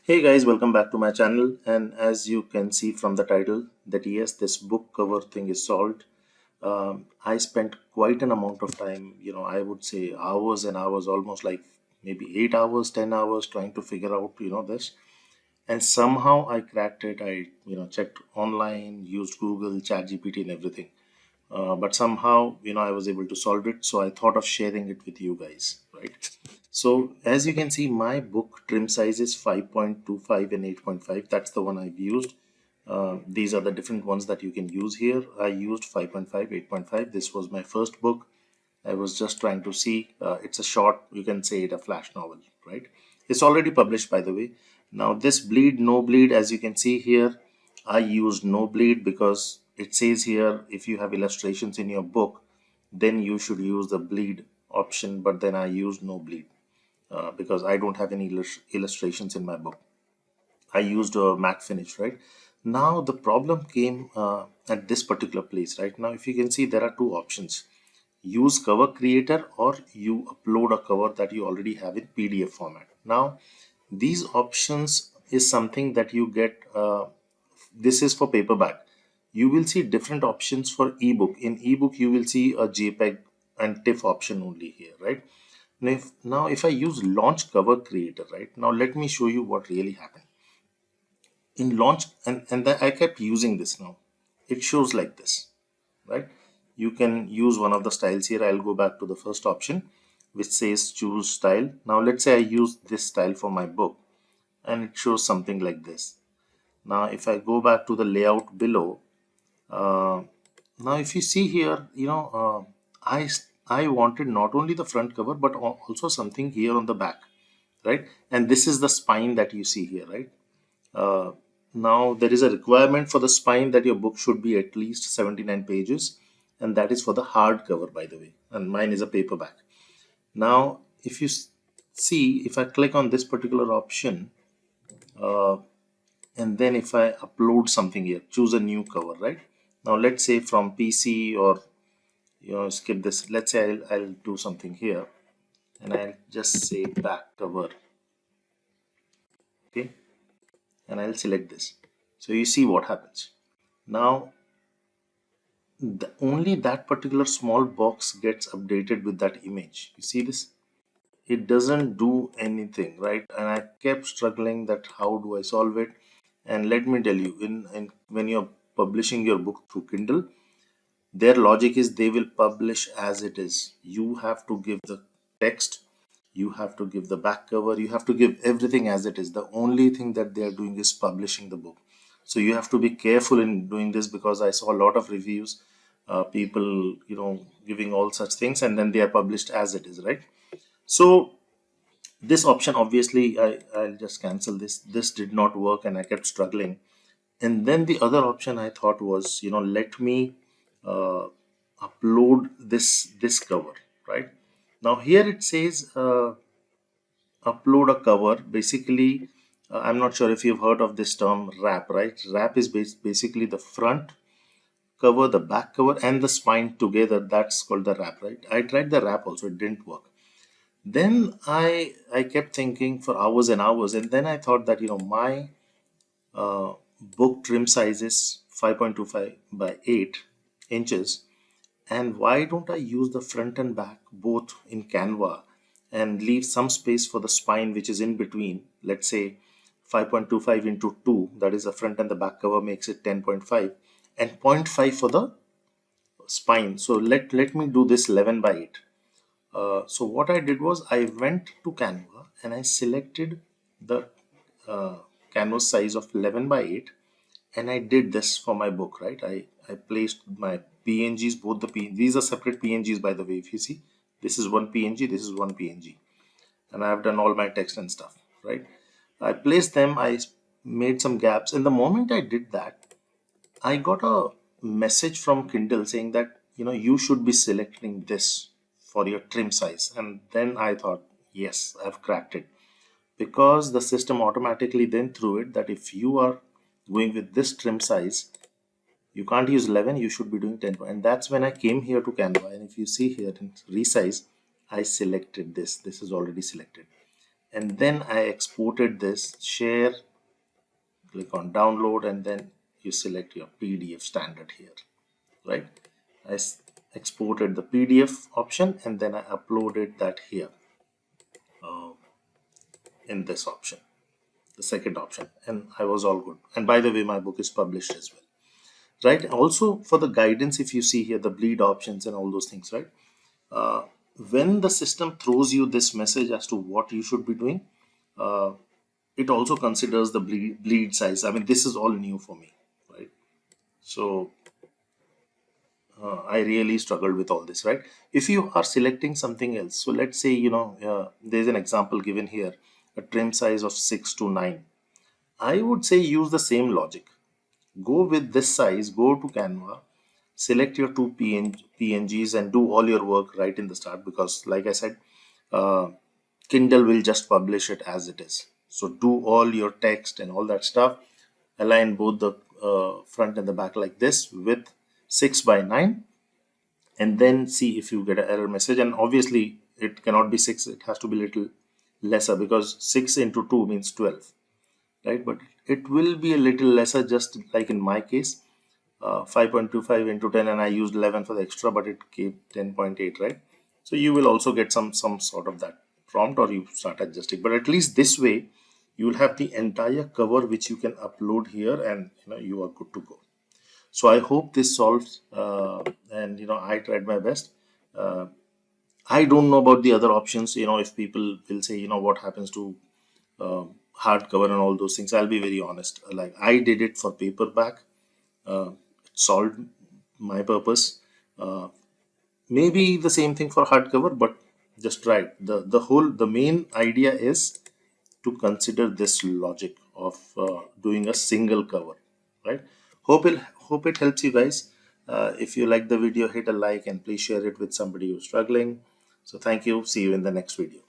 Hey guys, welcome back to my channel. And as you can see from the title, that yes, this book cover thing is solved. I spent quite an amount of time, I would say hours and hours, almost like maybe 8 hours, 10 hours trying to figure out, this. And somehow I cracked it. I, checked online, used Google, ChatGPT, and everything. But somehow, I was able to solve it. So I thought of sharing it with you guys, right? So as you can see, my book trim size is 5.25 and 8.5. That's the one I've used. These are the different ones that you can use here. I used 5.5, 8.5. This was my first book. I was just trying to see. It's a short, you can say it a flash novel, right? It's already published, by the way. Now this bleed, no bleed, as you can see here, I used no bleed because it says here if you have illustrations in your book, then you should use the bleed option. But then I used no bleed because I don't have any illustrations in my book. I used a matte finish, right? Now the problem came at this particular place, right? Now, if you can see, there are two options: use cover creator or you upload a cover that you already have in PDF format. Now, these options is something that you get. This is for paperback. You will see different options for ebook. In ebook, you will see a JPEG and TIFF option only here, right? Now if I use launch cover creator, right? Now let me show you what really happened. In launch, I kept using this. Now it shows like this, right? You can use one of the styles here. I'll go back to the first option which says choose style. Now let's say I use this style for my book and it shows something like this. Now if I go back to the layout below, uh, now if you see here, I wanted not only the front cover but also something here on the back, right? And this is the spine that you see here, right? uh, Now there is a requirement for the spine that your book should be at least 79 pages, and that is for the hardcover, by the way, and mine is a paperback. Now if you see, if I click on this particular option, uh, and then if I upload something here, choose a new cover, right? Now let's say from PC, or skip this. Let's say I'll do something here and I'll just say back cover, okay, and I'll select this. So you see what happens. Now only that particular small box gets updated with that image. You see this? It doesn't do anything, right? And I kept struggling that how do I solve it. And let me tell you, in when you're publishing your book through Kindle, their logic is they will publish as it is. You have to give the text, you have to give the back cover, you have to give everything as it is. The only thing that they are doing is publishing the book. So you have to be careful in doing this, because I saw a lot of reviews, people giving all such things, and then they are published as it is, right? So this option, obviously, I'll just cancel this. This did not work and I kept struggling. And then the other option I thought was, let me uh, upload this cover, right? Now here it says upload a cover. Basically, I'm not sure if you've heard of this term wrap, right? Wrap is basically the front cover, the back cover, and the spine together. That's called the wrap, right? I tried the wrap also, it didn't work. Then I kept thinking for hours and hours, and then I thought that my uh, book trim size is 5.25 by 8 inches, and why don't I use the front and back both in Canva and leave some space for the spine which is in between. Let's say 5.25 into 2, that is the front and the back cover, makes it 10.5, and zero point 0.5 for the spine. So let me do this 11 by 8. So what I did was I went to Canva and I selected the uh, canvas size of 11 by 8, and I did this for my book, right? I placed my PNGs, both the PNGs. These are separate PNGs, by the way. If you see, this is one PNG, this is one PNG, and I have done all my text and stuff, right? I placed them, I made some gaps, and the moment I did that, I got a message from Kindle saying that you should be selecting this for your trim size. And then I thought, yes, I've cracked it, because the system automatically then threw it that if you are going with this trim size, you can't use 11, you should be doing 10. And that's when I came here to Canva, and if you see here in resize, I selected this. This is already selected, and then I exported this, share, click on download, and then you select your PDF standard here, right? Exported the PDF option, and then I uploaded that here uh, in this option, the second option, and I was all good. And by the way, my book is published as well, right? Also for the guidance, if you see here the bleed options and all those things, right? uh, when the system throws you this message as to what you should be doing, uh, it also considers the bleed size. I mean, this is all new for me, right? So I really struggled with all this, right? If you are selecting something else, so let's say, there's an example given here, a trim size of 6 to 9. I would say use the same logic. Go with this size, go to Canva, select your two PNGs and do all your work right in the start, because like I said, uh, Kindle will just publish it as it is. So do all your text and all that stuff, align both the front and the back like this with 6 by 9, and then see if you get an error message. And obviously it cannot be 6, it has to be little lesser, because 6 into 2 means 12, right? But it will be a little lesser, just like in my case, 5.25 into 10, and I used 11 for the extra, but it gave 10.8, right? So you will also get some sort of that prompt, or you start adjusting. But at least this way you will have the entire cover which you can upload here, and you are good to go. So I hope this solves, and I tried my best. uh, I don't know about the other options. If people will say, what happens to uh, hardcover and all those things, I'll be very honest. Like, I did it for paperback. It solved my purpose. Uh, Maybe the same thing for hardcover, but just right. The main idea is to consider this logic of doing a single cover, right? Hope it helps you guys. If you like the video, hit a like and please share it with somebody who's struggling. So thank you. See you in the next video.